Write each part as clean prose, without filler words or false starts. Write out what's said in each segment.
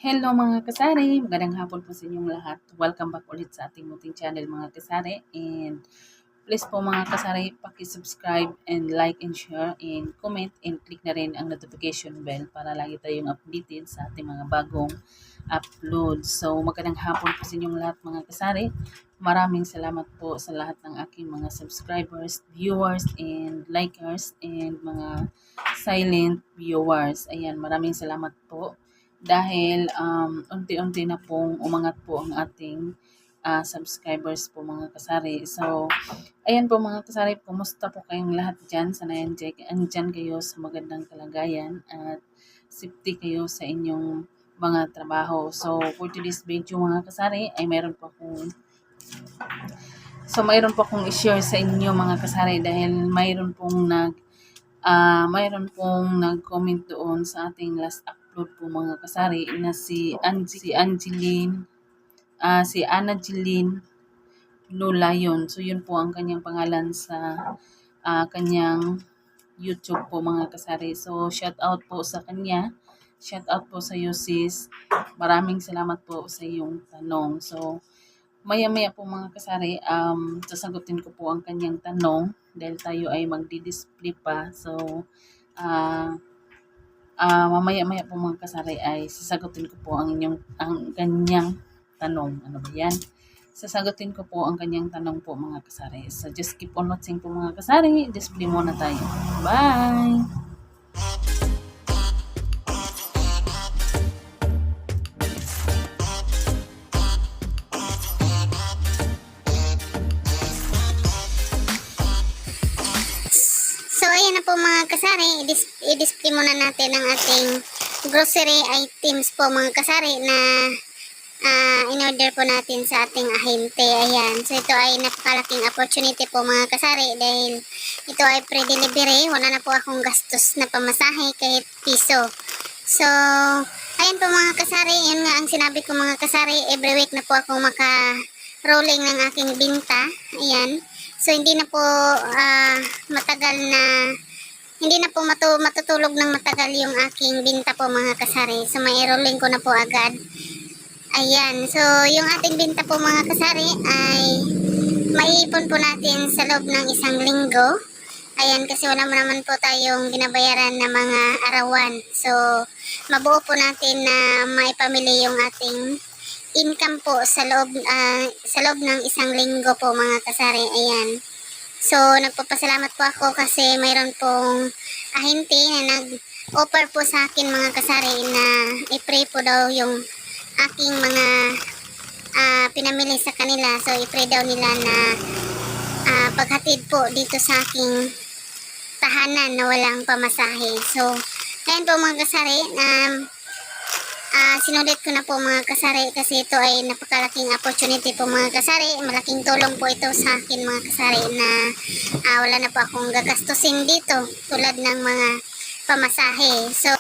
Hello mga kasari, magandang hapon po sa inyong lahat. Welcome back ulit sa ating munting channel mga kasari. And please po mga kasari, paki-subscribe and like and share and comment and click na rin ang notification bell para lagi tayong updated sa ating mga bagong upload. So magandang hapon po sa inyong lahat mga kasari. Maraming salamat po sa lahat ng aking mga subscribers, viewers, and likers, and mga silent viewers. Ayan, maraming salamat po dahil unti-unti na pong umangat po ang ating subscribers po mga kasari. So, ayan po mga kasari, kumusta po kayong lahat dyan? Sana andyan kayo sa magandang kalagayan at safety kayo sa inyong mga trabaho. So, for today's video mga kasari, ay mayroon po akong i-share sa inyo mga kasari dahil mayroon pong nag-comment doon sa ating last upload po mga kasari na si Anna Jeline Lulayon. So yun po ang kanyang pangalan sa kanyang YouTube po mga kasari. So shout out po sa kanya. Shout out po sa iyo sis. Maraming salamat po sa iyong tanong. So maya-maya po mga kasari, sasagutin ko po ang kanyang tanong dahil tayo ay magdi-display pa. So, mamaya-maya po mga kasari ay sasagutin ko po ang kanyang tanong. Ano ba yan? Sasagutin ko po ang kanyang tanong po mga kasari. So, just keep on watching po mga kasari. Display muna tayo. Bye! So, ayan na po mga kasari, i-display muna natin ang ating grocery items po mga kasari na in-order po natin sa ating ahente. Ayan, so ito ay napakalaking opportunity po mga kasari dahil ito ay pre-delivery. Wala na po akong gastos na pamasahe kahit piso. So, ayan po mga kasari, yun nga ang sinabi ko mga kasari, every week na po akong maka-rolling ng aking binta. Ayan. So, hindi na po hindi na po matutulog ng matagal yung aking binta po mga kasari. So, may rolling ko na po agad. Ayan. So, yung ating binta po mga kasari ay maiipon po natin sa loob ng isang linggo. Ayan, kasi wala naman po tayong binabayaran na mga arawan. So, mabuo po natin na maipamili yung ating income po sa loob ng isang linggo po mga kasari. Ayan. So, nagpapasalamat po ako kasi mayroon pong ahente na nag-offer po sa akin mga kasari na i-pray po daw yung aking mga pinamili sa kanila. So, i-pray daw nila na paghatid po dito sa aking tahanan na walang pamasahe. So, ayan po mga kasari, sinulit ko na po mga kasari kasi ito ay napakalaking opportunity po mga kasari. Malaking tulong po ito sa akin mga kasari na wala na po akong gagastusin dito tulad ng mga pamasahe. So,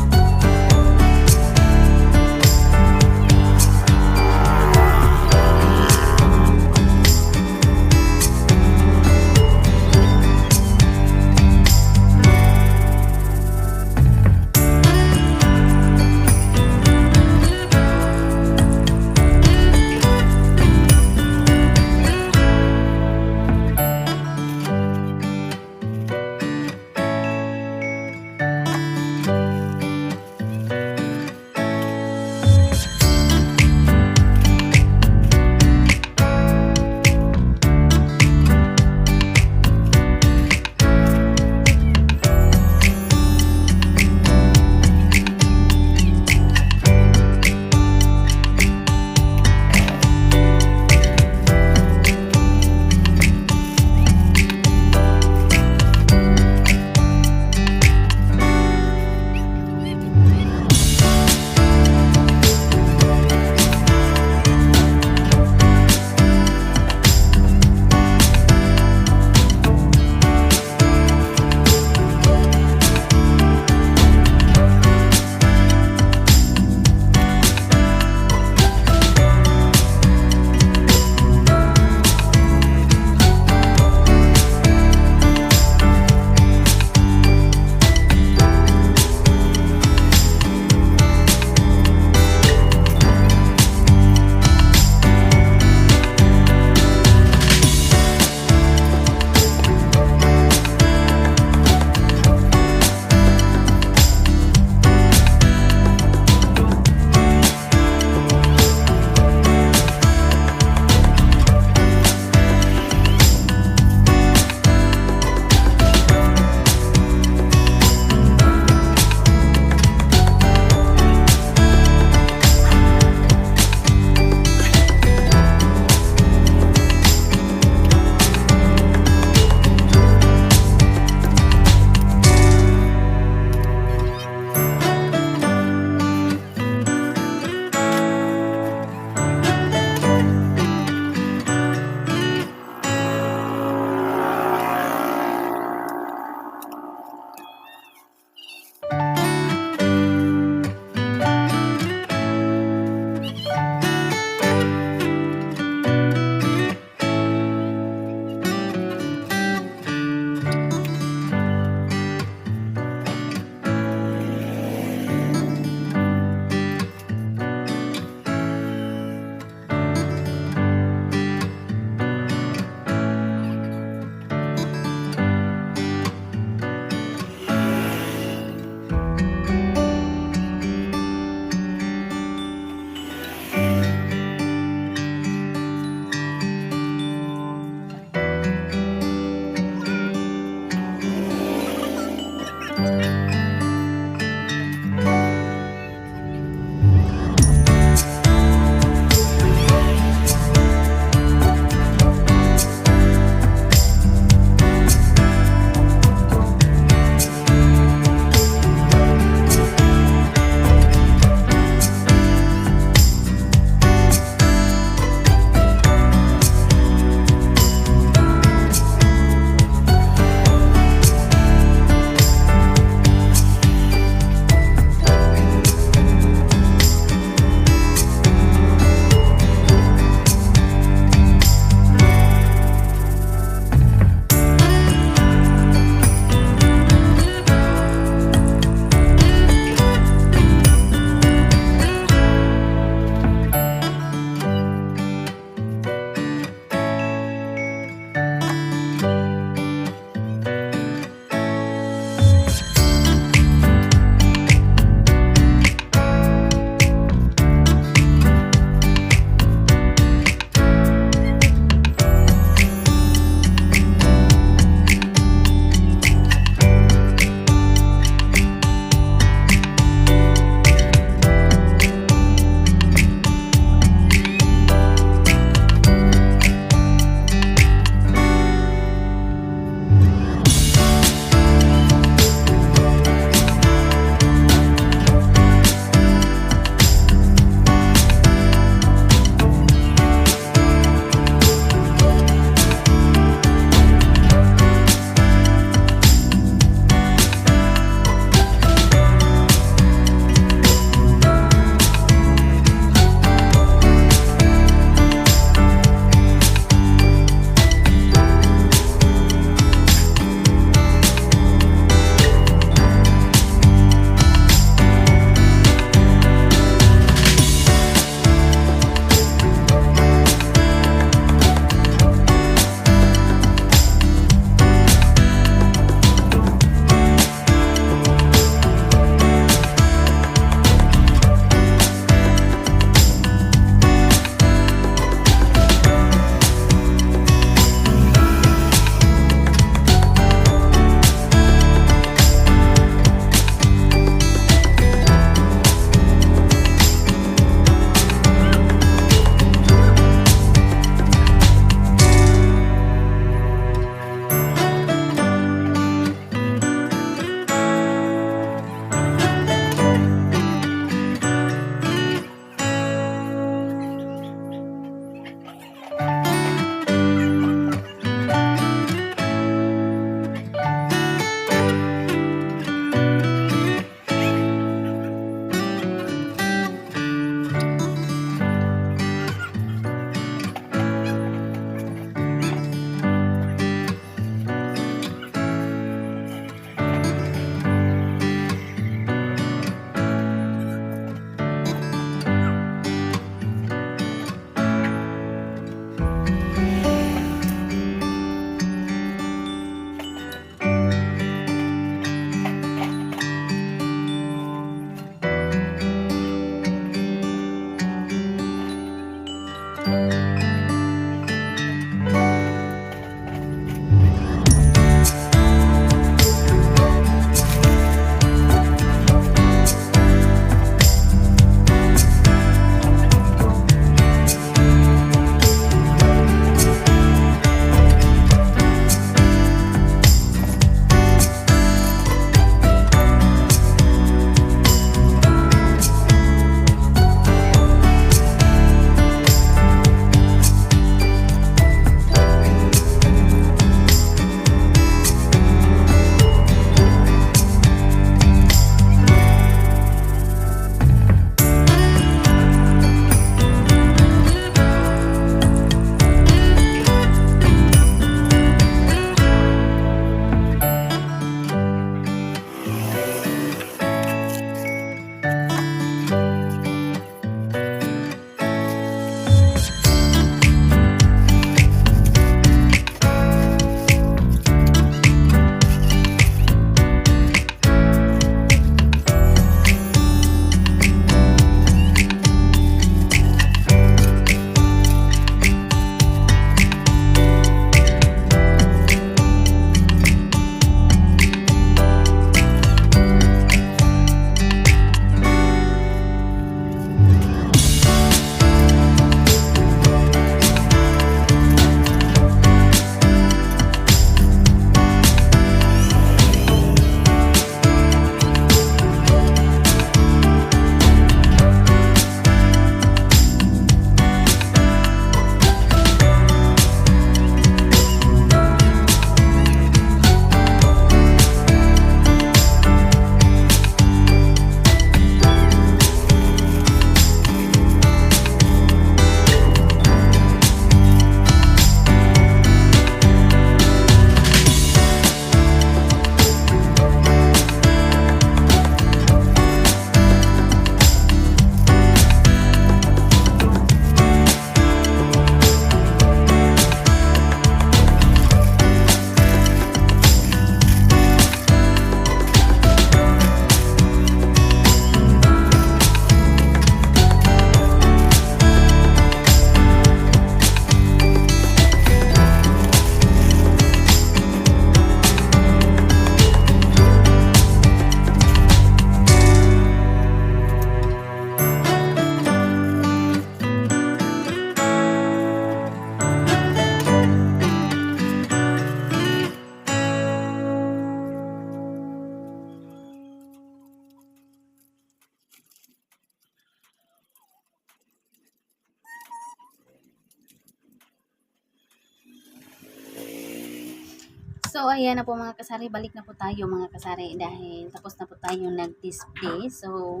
So, ayan na po mga kasari, balik na po tayo mga kasari dahil tapos na po tayo nag-display. So,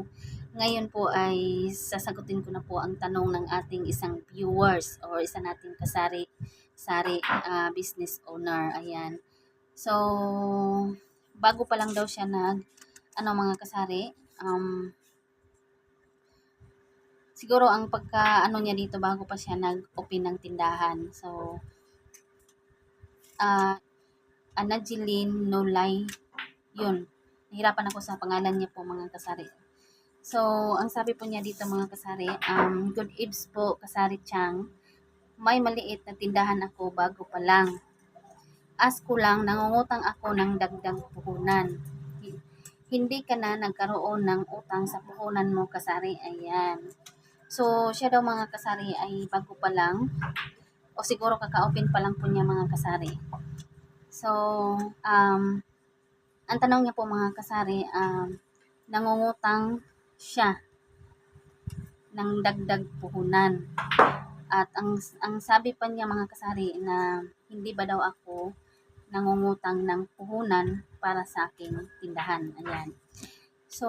ngayon po ay sasagutin ko na po ang tanong ng ating isang viewers or isa nating business owner. Ayan. So, bago pa lang daw siya mga kasari, siguro ang niya dito bago pa siya nag-open ng tindahan. So, Anajeline Nolay, yun. Nahirapan ako sa pangalan niya po mga kasari. So, ang sabi po niya dito mga kasari, good eves po kasari Chang. May maliit na tindahan ako bago pa lang. Ask ko lang, nangungutang ako ng dagdag puhunan. Hindi ka na nagkaroon ng utang sa puhunan mo kasari. Ayan. So, siya daw mga kasari ay bago pa lang o siguro kaka-open pa lang po niya mga kasari. So, ang tanong niya po mga kasari, nangungutang siya ng dagdag puhunan. At ang sabi pa niya mga kasari na hindi ba daw ako nangungutang ng puhunan para sa aking tindahan. Ayan. So,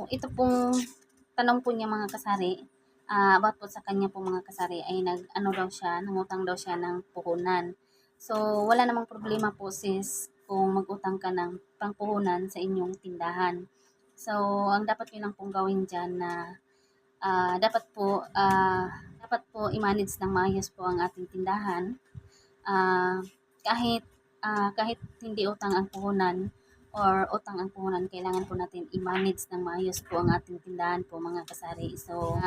ito pong tanong po niya mga kasari, about po sa kanya po mga kasari ay nangutang daw siya ng puhunan. So, wala namang problema po sis kung mag-utang ka ng pangpuhunan sa inyong tindahan. So, ang dapat nyo lang pong gawin dyan na dapat po i-manage ng maayos po ang ating tindahan. Kahit hindi utang ang puhunan or utang ang puhunan, kailangan po natin i-manage ng maayos po ang ating tindahan po mga kasari. So,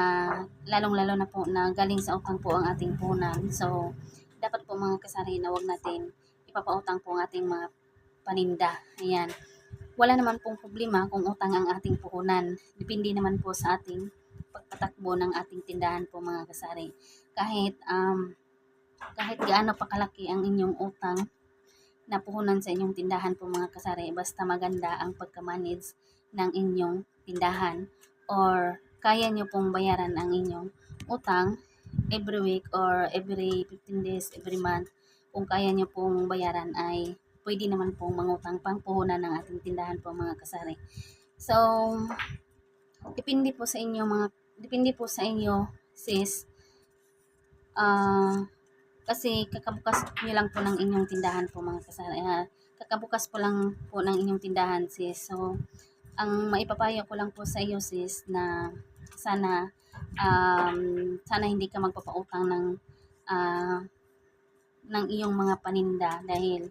lalong-lalo na po na galing sa utang po ang ating puhunan. So, dapat po mga kasari na huwag natin ipapautang po ang ating mga paninda. Ayan. Wala naman pong problema kung utang ang ating puhunan. Depende naman po sa ating pagpatakbo ng ating tindahan po mga kasari. Kahit gaano pa kalaki ang inyong utang na puhunan sa inyong tindahan po mga kasari, basta maganda ang pagka-manage ng inyong tindahan or kaya nyo pong bayaran ang inyong utang every week or every 15 days, every month, kung kaya nyo pong bayaran ay pwede naman pong mangutang pang puhunan ng ating tindahan po mga kasari. So, depende po sa inyo sis. Kasi kakabukas nyo lang po ng inyong tindahan po mga kasari. Kakabukas po lang po ng inyong tindahan sis. So, ang maipapayo ko lang po sa iyo sis na sana hindi ka magpapautang ng iyong mga paninda dahil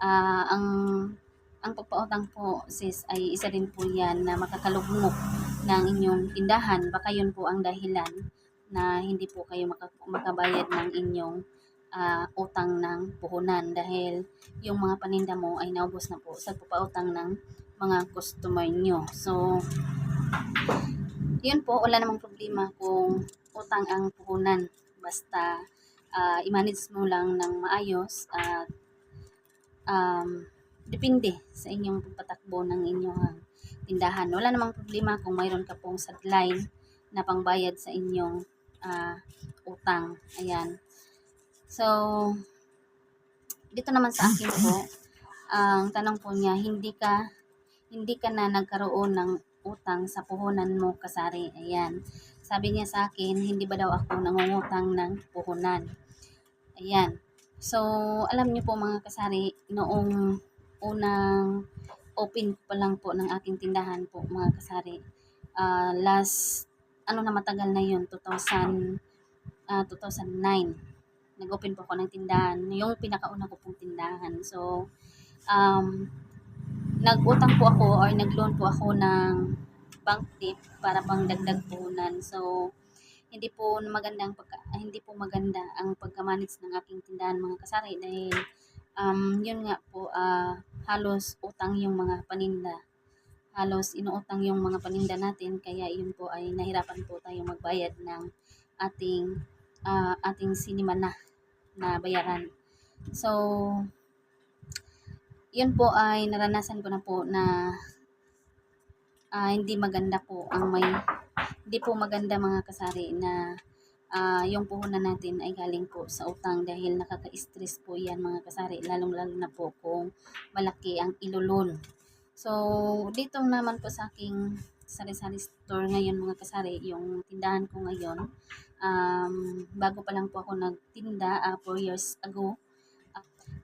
ang pagpautang po sis ay isa din po yan na makakalugmok ng inyong tindahan. Baka yun po ang dahilan na hindi po kayo makabayad ng inyong utang ng puhunan dahil yung mga paninda mo ay naubos na po sa papautang ng mga customer nyo. So, yun po, wala namang problema kung utang ang puhunan. Basta i-manage mo lang ng maayos at depende sa inyong pagpatakbo ng inyong tindahan. Wala namang problema kung mayroon ka pong sideline na pangbayad sa inyong utang. Ayan. So, dito naman sa akin po, ang tanong po niya, hindi ka na nagkaroon ng utang sa puhunan mo kasari. Ayan. Sabi niya sa akin, hindi ba daw ako nangungutang ng puhunan? Ayan. So, alam niyo po mga kasari, noong unang open pa lang po ng aking tindahan po mga kasari, matagal na yun, 2009. Nag-open po ako ng tindahan, yung pinakauna ko pong tindahan. So, nag-utang po ako or nag-loan po ako ng bank tip para pang dagdag puhunan. So, hindi po maganda ang pagka-manage ng aking tindahan mga kasari dahil yun nga po, halos utang yung mga paninda. Halos inuutang yung mga paninda natin kaya yun po ay nahirapan po tayo magbayad ng ating sinima na bayaran. So, yun po ay naranasan ko na po na hindi po maganda mga kasari na yung puhunan natin ay galing po sa utang dahil nakaka-stress po yan mga kasari, lalong-lalo na po kung malaki ang ilulun. So, dito naman po sa aking sari-sari store ngayon mga kasari, yung tindahan ko ngayon, bago pa lang po ako nagtinda, 4 years ago,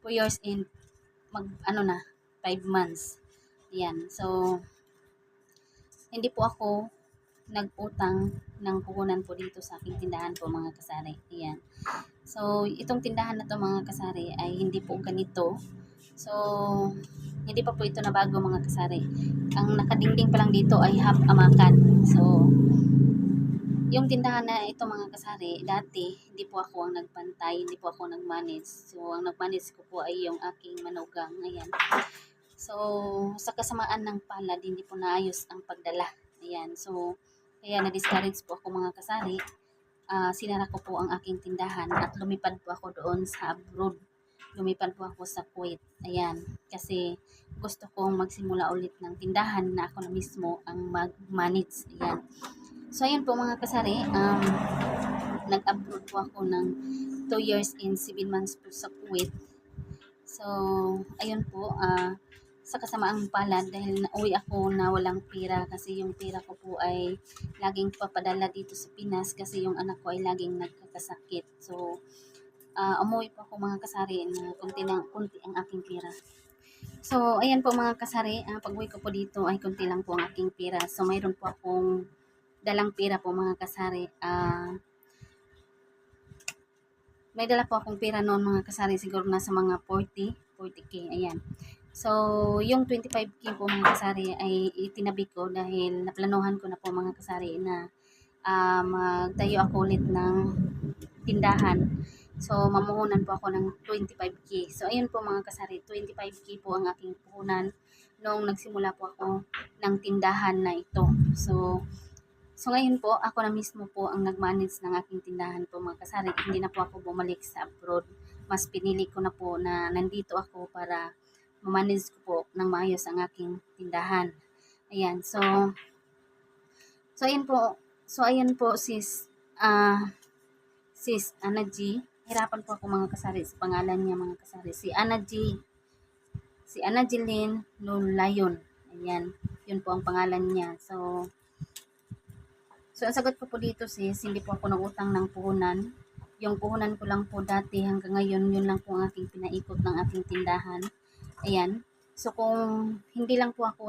4 years and ano na, 5 months. Yan. So, hindi po ako nag-utang ng puhunan po dito sa aking tindahan po mga kasari. Ayan. So, itong tindahan na to mga kasari ay hindi po ganito. So, hindi pa po ito na bago mga kasari. Ang nakadingding pa lang dito ay half amakan. So, yung tindahan na ito mga kasari, dati hindi po ako ang nagpantay, hindi po ako nag-manage. So, ang nag-manage ko po ay yung aking manugang. Ayan. So, sa kasamaan ng palad, hindi po naayos ang pagdala. Ayan. So, kaya na-discourage po ako mga kasari. Sinara ko po ang aking tindahan at lumipad po ako doon sa abroad. Lumipad po ako sa Kuwait. Ayan. Kasi gusto kong magsimula ulit ng tindahan na ako na mismo ang mag-manage. Ayan. So, ayan po mga kasari. Nag-abroad po ako ng 2 years and 7 months po sa Kuwait. So, ayun po. Sa kasamaang palad dahil nauwi ako na walang pera kasi yung pera ko po ay laging papadala dito sa Pinas kasi yung anak ko ay laging nagkakasakit. So, umuwi po ako mga kasari na kunti ang aking pera. So, ayan po mga kasari, pag-uwi ko po dito ay kunti lang po ang aking pera. So, mayroon po akong dalang pera po mga kasari. May dala po akong pera noon mga kasari, siguro nasa mga 40k, ayan. So, yung 25k po mga kasari ay itinabi ko dahil naplanuhan ko na po mga kasari na magtayo ako ulit ng tindahan. So, mamuhunan po ako ng 25k. So, ayun po mga kasari, 25k po ang aking puhunan noong nagsimula po ako ng tindahan na ito. So ngayon po, ako na mismo po ang nag-manage ng aking tindahan po mga kasari. Hindi na po ako bumalik sa abroad. Mas pinili ko na po na nandito ako para ma-manage ko po ng maayos ang aking tindahan. Ayan, so ayan po. So ayan po sis Ana G. Hirapan po ako mga kasari sa pangalan niya mga kasari. Si Ana G. Si Ana Jeline Nulayon. Ayan, yun po ang pangalan niya. So ang sagot ko po dito sis, hindi po ako nag-utang ng puhunan. Yung puhunan ko lang po dati hanggang ngayon, yun lang po ang aking pinaikot ng aking tindahan. Ayan. So kung hindi lang po ako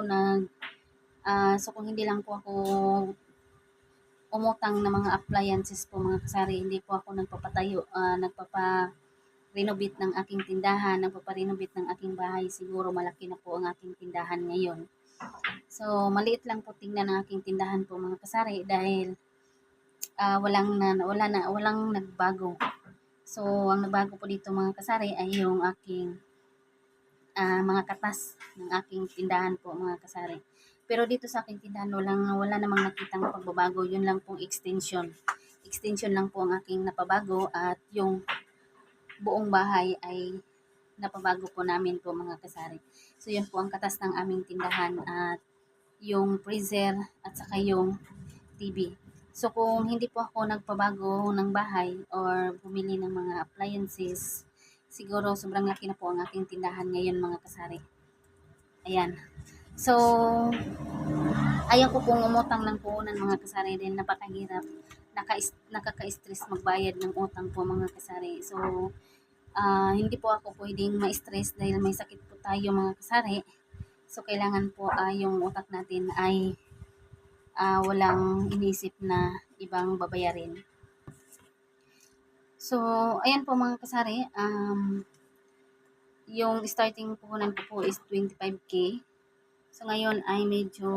umutang ng mga appliances po mga kasari, hindi po ako nagpapatayo, nagpapa-renovate ng aking tindahan, nagpapa-renovate ng aking bahay, siguro malaki na po ang aking tindahan ngayon. So, maliit lang po tingnan ng aking tindahan po mga kasari dahil walang nagbago. So, ang nagbago po dito mga kasari ay yung aking mga katas ng aking tindahan po mga kasari. Pero dito sa aking tindahan, wala namang nakitang pagbabago. Yun lang pong extension. Extension lang po ang aking napabago at yung buong bahay ay napabago po namin po mga kasari. So, yun po ang katas ng aming tindahan at yung freezer at saka yung TV. So, kung hindi po ako nagpabago ng bahay or bumili ng mga appliances, siguro sobrang laki na po ang aking tindahan ngayon mga kasari. Ayan. So, ayaw ko pong umutang ng puhunan mga kasari din. Napakahirap. Nakaka-stress magbayad ng utang po mga kasari. So, hindi po ako pwedeng ma-stress dahil may sakit po tayo mga kasari. So, kailangan po yung utak natin ay walang inisip na ibang babayarin. So, ayan po mga kasari. Yung starting puhunan ko po is 25k. So, ngayon ay medyo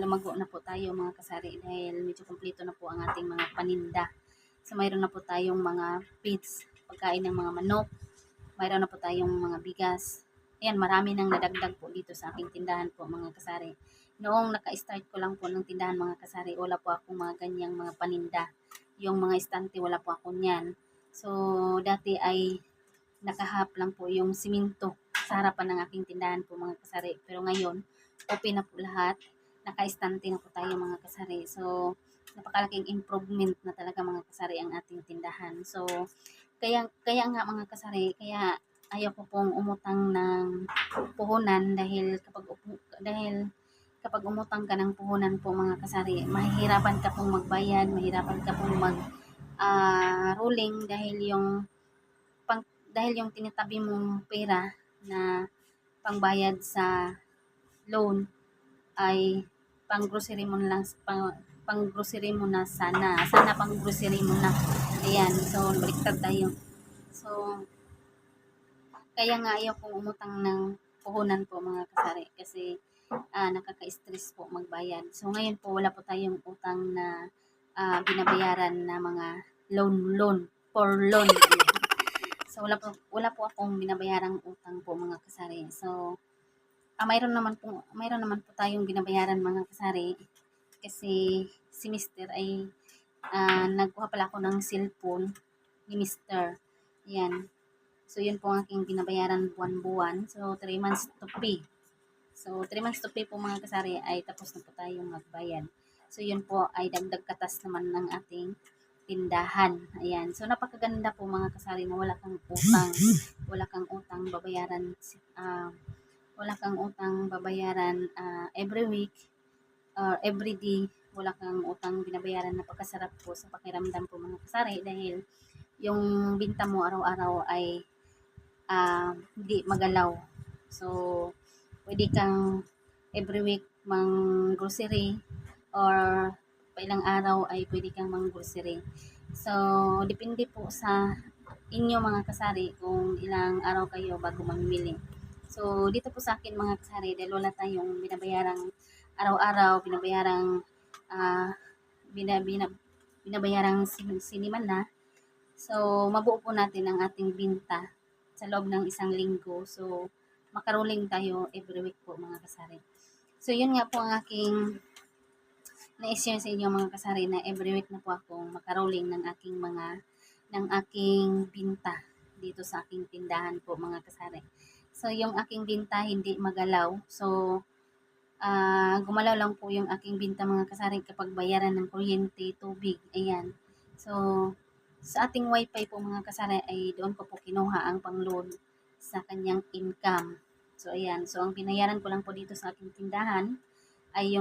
lumago na po tayo mga kasari dahil medyo kompleto na po ang ating mga paninda. So, mayroon na po tayong mga feeds, pagkain ng mga manok. Mayroon na po tayong mga bigas. Ayan, marami nang nadagdag po dito sa aking tindahan po mga kasari. Noong naka-start ko lang po ng tindahan mga kasari, wala po akong mga ganyang mga paninda. Yung mga estante, wala po ako niyan. So, dati ay nakahap lang po yung siminto sa harapan ng aking tindahan po mga kasari. Pero ngayon, open na po lahat. Naka-estante na po tayo mga kasari. So, napakalaking improvement na talaga mga kasari ang ating tindahan. So, kaya nga mga kasari, kaya ayaw ko pong umutang ng puhunan dahil kapag umutang ka ng puhunan po mga kasari, mahihirapan ka pong magbayad, mahirapan ka pong rolling dahil yung tinitabi mong pera na pangbayad sa loan ay pang grocery mo lang pang grocery mo na sana pang grocery mo na. Ayan, so baliktad tayo. So kaya nga ayaw kong umutang ng puhunan po mga kasari kasi nakaka-stress po magbayad. So ngayon po wala po tayong utang na binabayaran na mga loan for loan. So wala po akong binabayarang utang po mga kasari. So mayroon naman po tayong binabayaran mga kasari kasi si Mister ay nagkuha pala ako ng cellphone ni Mister. Yan. So yun po ang aking binabayaran buwan-buwan. So 3 months to pay. So 3 months to pay po mga kasari ay tapos na po tayong magbayad. So yun po ay dagdag katas naman ng ating tindahan. Ayan. So napakaganda po mga kasari na wala kang utang babayaran every week or every day. Wala kang utang binabayaran. Napakasarap po sa pakiramdam po mga kasari dahil yung binta mo araw-araw ay hindi magalaw. So pwede kang every week mang grocery or ilang araw ay pwede kang mang grocery. So depende po sa inyo mga kasari kung ilang araw kayo bago mamimili. So dito po sa akin mga kasari dahil wala tayong binabayarang araw-araw, binabayarang siniman na. So mabuo po natin ang ating binta sa loob ng isang linggo. So makaroling tayo every week po mga kasari. So yun nga po ang aking na-share sa inyo mga kasari na every week na po akong makaroling ng aking binta dito sa aking tindahan po mga kasari. So yung aking binta hindi magalaw. So gumalaw lang po yung aking binta mga kasari kapag bayaran ng kuryente, tubig, ayan. So sa ating wifi po mga kasari ay doon ko po kinuha ang pang-load sa kanyang income. So ayan, so ang binayaran ko lang po dito sa aking tindahan ay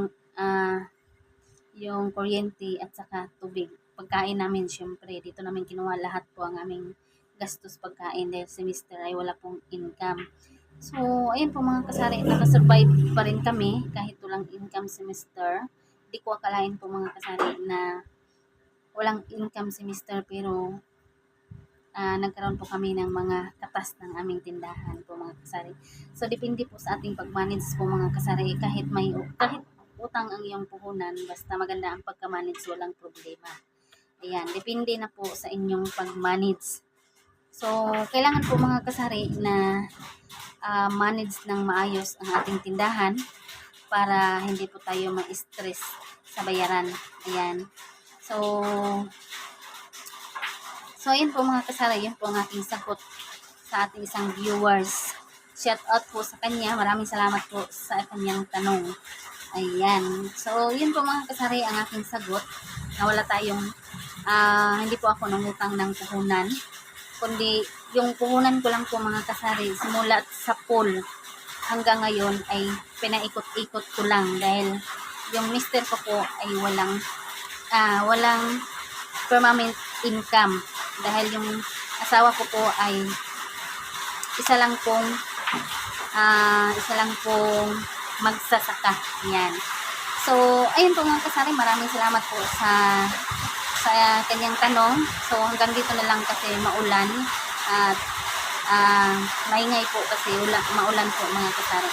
yung kuryente at saka tubig. Pagkain namin syempre, dito namin kinuha lahat po ang aming gastos pagkain dahil si Mr. ay wala pong income. So, ayun po mga kasari, nakasurvive pa rin kami kahit walang income si Mr. Di ko akalain po mga kasari na walang income si Mr. pero nagkaroon po kami ng mga katas ng aming tindahan po mga kasari. So, depende po sa ating pag-manage po mga kasari kahit utang ang iyong puhunan, basta maganda ang pagka-manage, walang problema. Ayan, depende na po sa inyong pag-manage. So, kailangan po mga kasari na manage ng maayos ang ating tindahan para hindi po tayo ma-stress sa bayaran. Ayan. So ayun po mga kasari, yun po ang aking sagot sa ating isang viewers. Shout out po sa kanya. Maraming salamat po sa kanyang tanong. Ayan. So, yun po mga kasari ang aking sagot na wala tayong hindi po ako nangutang ng puhunan. Kundi yung puhunan ko lang po mga kasari simula sa pool hanggang ngayon ay pinaikot-ikot ko lang dahil yung mister ko po ay walang permanent income dahil yung asawa ko po ay isa lang pong magsasaka. Yan. So ayun po mga kasari, maraming salamat po sa kanyang tanong. So hanggang dito na lang kasi maulan at maingay po kasi maulan po mga kasari.